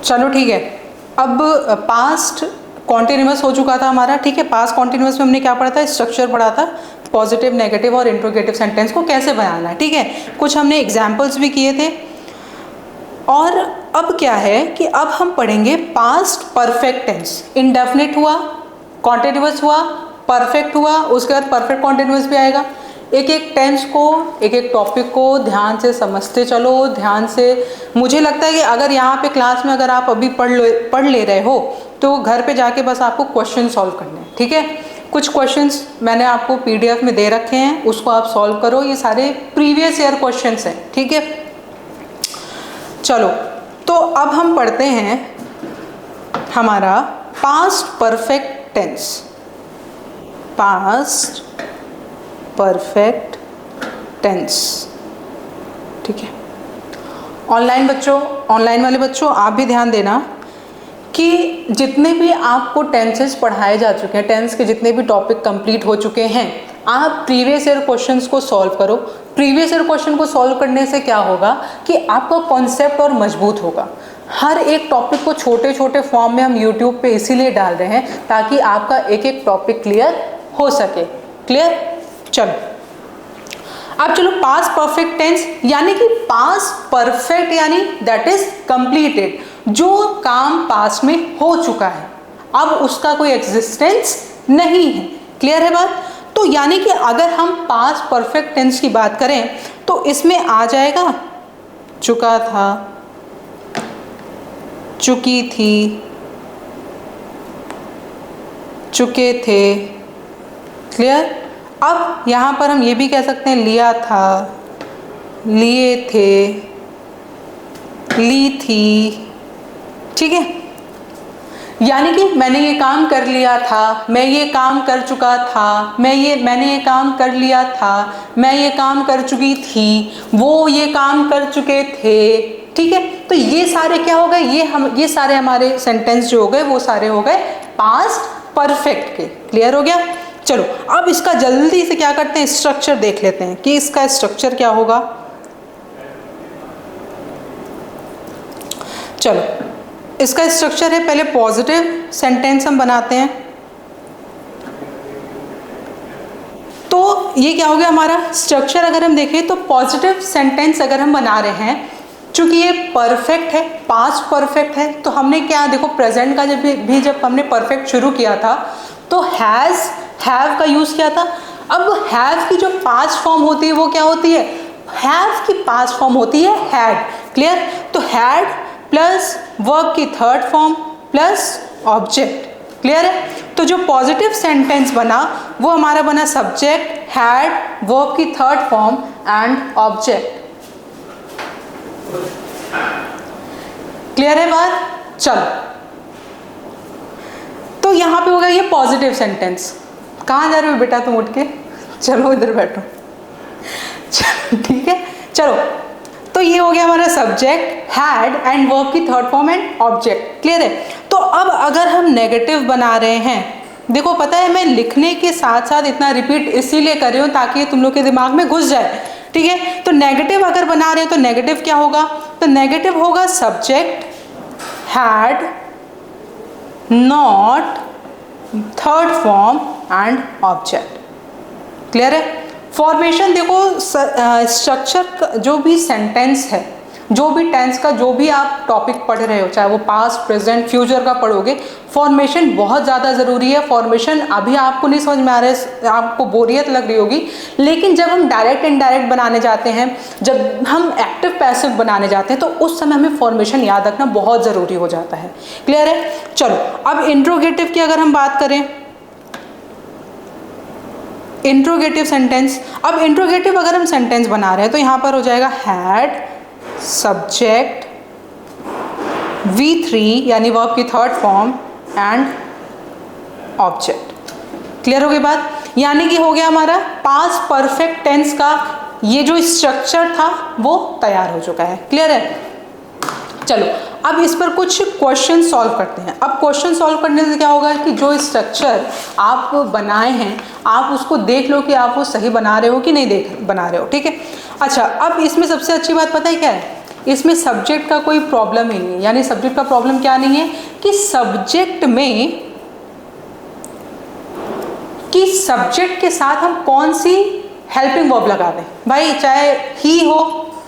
चलो ठीक है, अब पास्ट कॉन्टिन्यूअस हो चुका था हमारा, ठीक है। पास्ट कॉन्टिन्यूअस में हमने क्या पढ़ा था, स्ट्रक्चर पढ़ा था, पॉजिटिव, नेगेटिव और इंट्रोगेटिव सेंटेंस को कैसे बनाना है, ठीक है। कुछ हमने एग्जाम्पल्स भी किए थे। और अब क्या है कि अब हम पढ़ेंगे पास्ट परफेक्ट टेंस। इंडेफिनिट हुआ, कॉन्टिन्यूअस हुआ, परफेक्ट हुआ, उसके बाद परफेक्ट कॉन्टिन्यूअस भी आएगा। एक एक टेंस को, एक एक टॉपिक को ध्यान से समझते चलो, ध्यान से। मुझे लगता है कि अगर यहाँ पे क्लास में अगर आप अभी पढ़ ले रहे हो तो घर पे जाके बस आपको क्वेश्चन सॉल्व करने हैं, ठीक है। कुछ क्वेश्चंस मैंने आपको PDF में दे रखे हैं, उसको आप सॉल्व करो। ये सारे प्रीवियस ईयर क्वेश्चंस हैं, ठीक है। चलो, तो अब हम पढ़ते हैं हमारा past perfect tense. Past perfect tense, ठीक है। ऑनलाइन बच्चों, ऑनलाइन वाले बच्चों आप भी ध्यान देना कि जितने भी आपको टेंसेस पढ़ाए जा चुके हैं, टेंस के जितने भी टॉपिक कंप्लीट हो चुके हैं, आप प्रीवियस ईयर क्वेश्चंस को सॉल्व करो। प्रीवियस ईयर क्वेश्चन को सॉल्व करने से क्या होगा कि आपका कॉन्सेप्ट और मजबूत होगा। हर एक टॉपिक को छोटे छोटे फॉर्म में हम यूट्यूब पे इसीलिए डाल रहे हैं ताकि आपका एक एक टॉपिक क्लियर हो सके। क्लियर? चलो, अब चलो पास्ट परफेक्ट टेंस यानी कि पास्ट परफेक्ट यानी दैट इज कंप्लीटेड, जो काम पास्ट में हो चुका है, अब उसका कोई एग्जिस्टेंस नहीं है। क्लियर है बात? तो यानी कि अगर हम पास्ट परफेक्ट टेंस की बात करें तो इसमें आ जाएगा चुका था, चुकी थी, चुके थे। क्लियर? अब यहाँ पर हम ये भी कह सकते हैं लिया था, लिए थे, ली थी, ठीक है। यानी कि मैंने ये काम कर लिया था, मैं ये काम कर चुका था, मैंने ये काम कर लिया था, मैं ये काम कर चुकी थी, वो ये काम कर चुके थे, ठीक है। तो ये सारे क्या हो गए, ये सारे हमारे सेंटेंस जो हो गए वो सारे हो गए पास्ट परफेक्ट के। क्लियर हो गया? चलो, अब इसका जल्दी से क्या करते हैं, स्ट्रक्चर देख लेते हैं कि इसका स्ट्रक्चर क्या होगा। चलो, इसका स्ट्रक्चर है, पहले पॉजिटिव सेंटेंस हम बनाते हैं। तो ये क्या हो गया हमारा स्ट्रक्चर, अगर हम देखें तो पॉजिटिव सेंटेंस अगर हम बना रहे हैं, चूंकि ये परफेक्ट है, पास्ट परफेक्ट है, तो हमने क्या देखो प्रेजेंट का जब हमने परफेक्ट शुरू किया था तो हैज़, हैव का यूज किया था। अब हैव की जो पास्ट फॉर्म होती है वो क्या होती है, हैव की पास्ट फॉर्म होती है हैड। क्लियर? तो हैड प्लस वर्ब की third form plus object. Clear है? तो जो पॉजिटिव सेंटेंस बना वो हमारा बना सब्जेक्ट, हैड, वर्ब की third form and object. Clear है बात? चलो, तो यहां पे होगा ये पॉजिटिव सेंटेंस। कहाँ जा रहे हो बेटा तुम, उठ के चलो इधर बैठो। चलो ठीक है, चलो, तो ये हो गया हमारा सब्जेक्ट, हैड एंड वर्ब की third form and object. Clear है? तो अब अगर हम नेगेटिव बना रहे हैं, देखो पता है मैं लिखने के साथ साथ इतना रिपीट इसीलिए कर रही हूँ ताकि तुम लोग के दिमाग में घुस जाए, ठीक है। तो नेगेटिव अगर बना रहे हैं तो नेगेटिव क्या होगा, तो नेगेटिव होगा subject, had, not, third form and object. Clear है? फॉर्मेशन देखो, स्ट्रक्चर जो भी सेंटेंस है, जो भी टेंस का जो भी आप टॉपिक पढ़ रहे हो, चाहे वो पास्ट, प्रेजेंट, फ्यूचर का पढ़ोगे, फॉर्मेशन बहुत ज़्यादा ज़रूरी है। फॉर्मेशन अभी आपको नहीं समझ में आ रहा है, आपको बोरियत लग रही होगी, लेकिन जब हम डायरेक्ट इनडायरेक्ट बनाने जाते हैं, जब हम एक्टिव पैसिव बनाने जाते हैं, तो उस समय हमें फॉर्मेशन याद रखना बहुत ज़रूरी हो जाता है। क्लियर है? चलो, अब इंट्रोगेटिव की अगर हम बात करें, इंट्रोगेटिव सेंटेंस, अब इंट्रोगेटिव अगर हम सेंटेंस बना रहे हैं तो यहाँ पर हो जाएगा हैड, सब्जेक्ट, V3 यानी वर्ब की third form and object. Clear हो गई बात? यानी कि हो गया हमारा पास्ट परफेक्ट टेंस का ये जो स्ट्रक्चर था वो तैयार हो चुका है। क्लियर है? चलो, अब इस पर कुछ क्वेश्चन सॉल्व करते हैं। अब क्वेश्चन सॉल्व करने से क्या होगा कि जो स्ट्रक्चर आप बनाए हैं आप उसको देख लो कि आप वो सही बना रहे हो कि नहीं बना रहे हो, ठीक है। अच्छा, अब इसमें सबसे अच्छी बात पता है क्या है इसमें सब्जेक्ट का कोई प्रॉब्लम ही नहीं है। यानी सब्जेक्ट का प्रॉब्लम क्या नहीं है कि सब्जेक्ट के साथ हम कौन सी हेल्पिंग वर्ब लगा दें। भाई चाहे ही हो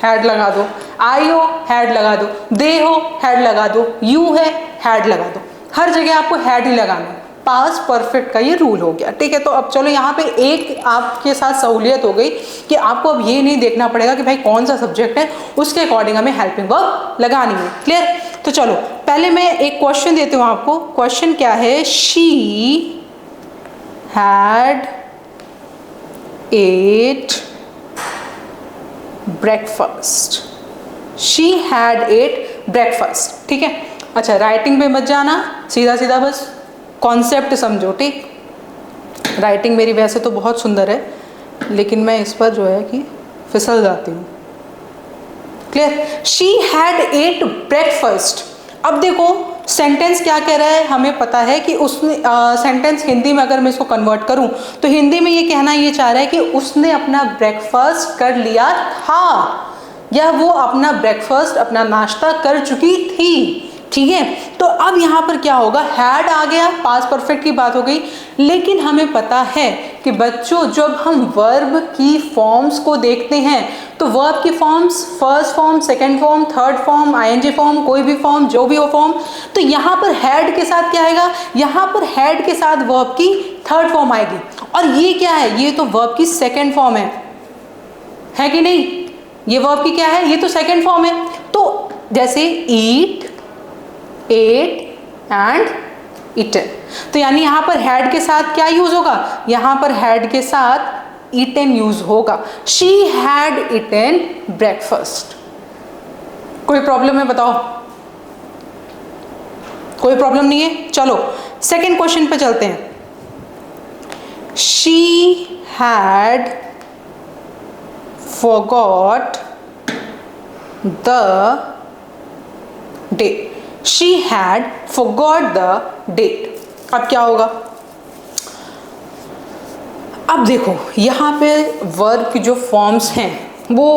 हैड लगा दो, आई हो हैड लगा दो, दे हो हैड लगा दो, यू है हैड लगा दो, हर जगह आपको हैड ही लगाना है। पास्ट परफेक्ट का ये रूल हो गया, ठीक है। तो अब चलो यहाँ पे एक आपके साथ सहूलियत हो गई कि आपको अब ये नहीं देखना पड़ेगा कि भाई कौन सा सब्जेक्ट है, उसके अकॉर्डिंग हमें हेल्पिंग वर्ब लगानी है। क्लियर? तो चलो पहले मैं एक क्वेश्चन देती हूँ आपको। क्वेश्चन क्या है? She had ate breakfast. She had ate breakfast, ठीक है। अच्छा, राइटिंग पे मत जाना, सीधा सीधा बस कॉन्सेप्ट समझो, ठीक। राइटिंग मेरी वैसे तो बहुत सुंदर है, लेकिन मैं इस पर जो है कि फिसल जाती हूँ। Clear? She had ate breakfast. अब देखो सेंटेंस क्या कह रहा है, हमें पता है कि उसने सेंटेंस हिंदी में अगर मैं इसको कन्वर्ट करूं तो हिंदी में ये कहना ये चाह रहा है कि उसने अपना ब्रेकफास्ट कर लिया था, या वो अपना ब्रेकफास्ट अपना नाश्ता कर चुकी थी, ठीक है। तो अब यहाँ पर क्या होगा, हैड आ गया, पास्ट परफेक्ट की बात हो गई। लेकिन हमें पता है कि बच्चों जब हम वर्ब की फॉर्म्स को देखते हैं तो वर्ब की forms first form, second form, third form, ING form, कोई भी फॉर्म जो भी हो फॉर्म, तो यहाँ पर हैड के साथ क्या आएगा, यहाँ पर हैड के साथ वर्ब की थर्ड फॉर्म आएगी। और ये क्या है, ये तो वर्ब की सेकेंड फॉर्म है कि नहीं? ये वर्ब की क्या है, ये तो सेकेंड फॉर्म है। तो जैसे ईट, एट एंड ईटन, तो यानी यहां पर हैड के साथ क्या यूज होगा, यहां पर हैड के साथ ईटन यूज होगा। She had eaten breakfast. कोई प्रॉब्लम है बताओ? कोई प्रॉब्लम नहीं है। चलो सेकंड क्वेश्चन पे चलते हैं। She had forgot the date. She had forgot the date. अब क्या होगा? अब देखो यहाँ पे वर्ब की जो फॉर्म्स हैं वो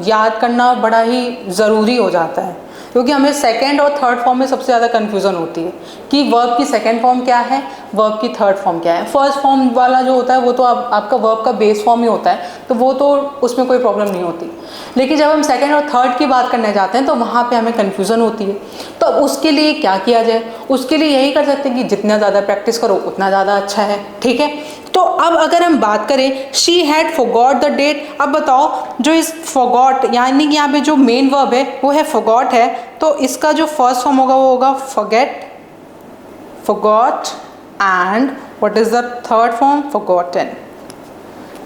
याद करना बड़ा ही ज़रूरी हो जाता है, क्योंकि हमें सेकंड और थर्ड फॉर्म में सबसे ज़्यादा कन्फ्यूज़न होती है कि वर्ब की सेकंड फॉर्म क्या है, वर्ब की थर्ड फॉर्म क्या है। फर्स्ट फॉर्म वाला जो होता है वो तो आपका वर्ब का बेस फॉर्म ही होता है, तो वो तो उसमें कोई प्रॉब्लम नहीं होती। लेकिन जब हम सेकंड और थर्ड की बात करने जाते हैं तो वहाँ पे हमें कन्फ्यूज़न होती है। तो उसके लिए क्या किया जाए? उसके लिए यही कर सकते हैं कि जितना ज़्यादा प्रैक्टिस करो उतना ज़्यादा अच्छा है, ठीक है। तो अब अगर हम बात करें she had forgot the date, अब बताओ जो इस फॉरगॉट यानी कि यहाँ पे जो मेन वर्ब है वो है फॉरगॉट है, तो इसका जो फर्स्ट फॉर्म होगा वो होगा forget, forgot, and what is the third form? Forgotten.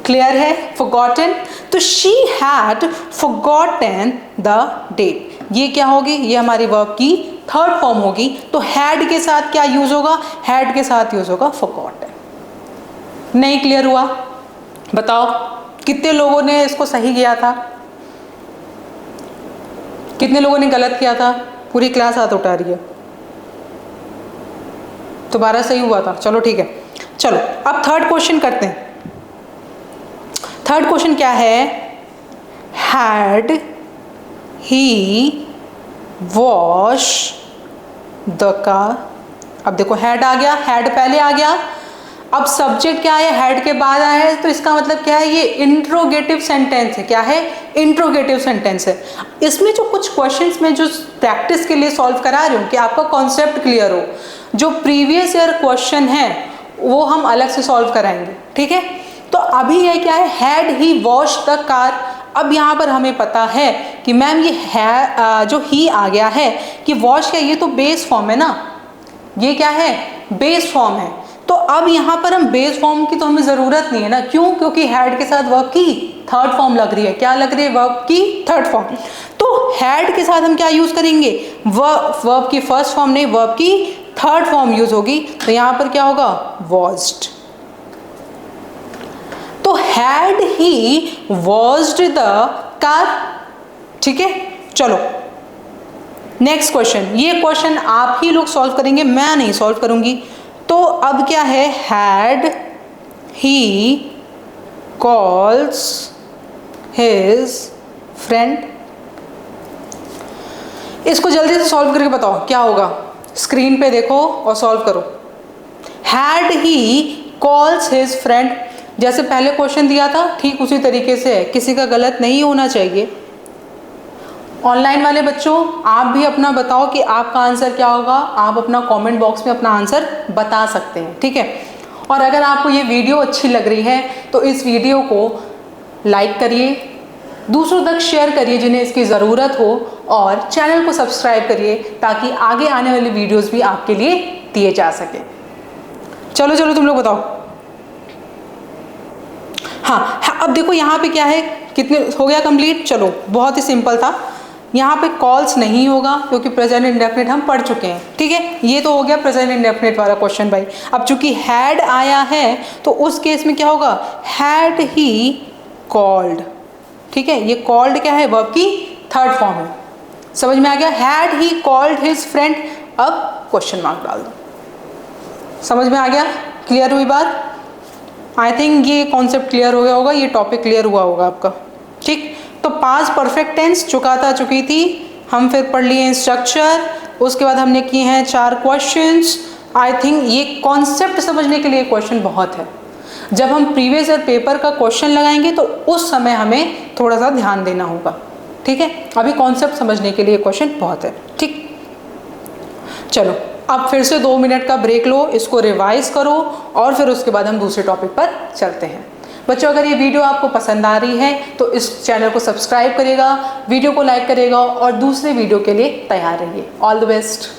Clear है? फॉरगॉटन। तो she had forgotten the date, ये क्या होगी? ये हमारी वर्ब की थर्ड फॉर्म होगी। तो हैड के साथ क्या यूज होगा? हैड के साथ यूज होगा फॉरगॉटन। नहीं क्लियर हुआ? बताओ कितने लोगों ने इसको सही किया था, कितने लोगों ने गलत किया था? पूरी क्लास हाथ उठा रही है। तुम्हारा सही हुआ था, चलो ठीक है। चलो अब थर्ड क्वेश्चन करते हैं। थर्ड क्वेश्चन क्या है? Had he wash the car. अब देखो हैड आ गया, हैड पहले आ गया, अब सब्जेक्ट क्या है, हेड के बाद आया है, तो इसका मतलब क्या है? ये इंट्रोगेटिव सेंटेंस है। क्या है? इंट्रोगेटिव सेंटेंस है। इसमें जो कुछ क्वेश्चंस में जो प्रैक्टिस के लिए सॉल्व करा रही हूँ कि आपका कॉन्सेप्ट क्लियर हो, जो प्रीवियस ईयर क्वेश्चन है वो हम अलग से सॉल्व कराएंगे, ठीक है। तो अभी ये क्या है, had he wash the car. अब यहाँ पर हमें पता है कि मैम ये है जो ही आ गया है कि वॉश क्या, ये तो बेस फॉर्म है ना, ये क्या है? बेस फॉर्म है। तो अब यहाँ पर हम बेस फॉर्म की तो हमें ज़रूरत नहीं है ना, क्यों? क्योंकि हैड के साथ वर्ब की थर्ड फॉर्म लग रही है। क्या लग रही है? वर्ब की थर्ड फॉर्म। तो हैड के साथ हम क्या यूज़ करेंगे? वर्ब की फर्स्ट फॉर्म नहीं, वर्ब की थर्ड फॉर्म यूज होगी। तो यहाँ पर क्या होगा? वॉज्ड। तो हैड ही वॉज्ड द कार, ठीक है। चलो नेक्स्ट क्वेश्चन, ये क्वेश्चन आप ही लोग सॉल्व करेंगे, मैं नहीं सॉल्व करूंगी। तो अब क्या है? Had he calls his friend. इसको जल्दी से सॉल्व करके बताओ क्या होगा। स्क्रीन पे देखो और सॉल्व करो। Had he calls his friend, जैसे पहले क्वेश्चन दिया था ठीक उसी तरीके से है, किसी का गलत नहीं होना चाहिए। ऑनलाइन वाले बच्चों आप भी अपना बताओ कि आपका आंसर क्या होगा, आप अपना कमेंट बॉक्स में अपना आंसर बता सकते हैं, ठीक है। और अगर आपको ये वीडियो अच्छी लग रही है तो इस वीडियो को लाइक करिए, दूसरों तक शेयर करिए जिन्हें इसकी ज़रूरत हो, और चैनल को सब्सक्राइब करिए ताकि आगे आने वाली वीडियोस भी आपके लिए दिए जा सके। चलो चलो तुम लोग बताओ। हाँ, अब देखो यहाँ पे क्या है, कितने हो गया कंप्लीट। चलो बहुत ही सिंपल था। यहाँ पे कॉल्स नहीं होगा क्योंकि प्रेजेंट इंडेफिनिट हम पढ़ चुके हैं, ठीक है। ये तो हो गया प्रेजेंट इंडेफिनिट वाला क्वेश्चन भाई। अब चूंकि हैड आया है तो उस केस में क्या होगा, हैड ही कॉल्ड, ठीक है। ये कॉल्ड क्या है, वर्ब की थर्ड फॉर्म है। समझ में आ गया, had he called his friend. अब क्वेश्चन मार्क डाल दो। समझ में आ गया, क्लियर हुई बात। आई थिंक ये कॉन्सेप्ट क्लियर हो गया होगा, ये टॉपिक क्लियर हुआ होगा आपका, ठीक। तो पास्ट परफेक्ट टेंस चुकी थी हम, फिर पढ़ लिए स्ट्रक्चर, उसके बाद हमने किए हैं 4 क्वेश्चंस। आई थिंक ये कॉन्सेप्ट समझने के लिए क्वेश्चन बहुत है। जब हम प्रीवियस ईयर पेपर का क्वेश्चन लगाएंगे तो उस समय हमें थोड़ा सा ध्यान देना होगा, ठीक है। अभी कॉन्सेप्ट समझने के लिए क्वेश्चन बहुत है, ठीक। चलो अब फिर से 2 मिनट का ब्रेक लो, इसको रिवाइज करो और फिर उसके बाद हम दूसरे टॉपिक पर चलते हैं। बच्चों अगर ये वीडियो आपको पसंद आ रही है तो इस चैनल को सब्सक्राइब करिएगा, वीडियो को लाइक करिएगा और दूसरे वीडियो के लिए तैयार रहिए। All the best.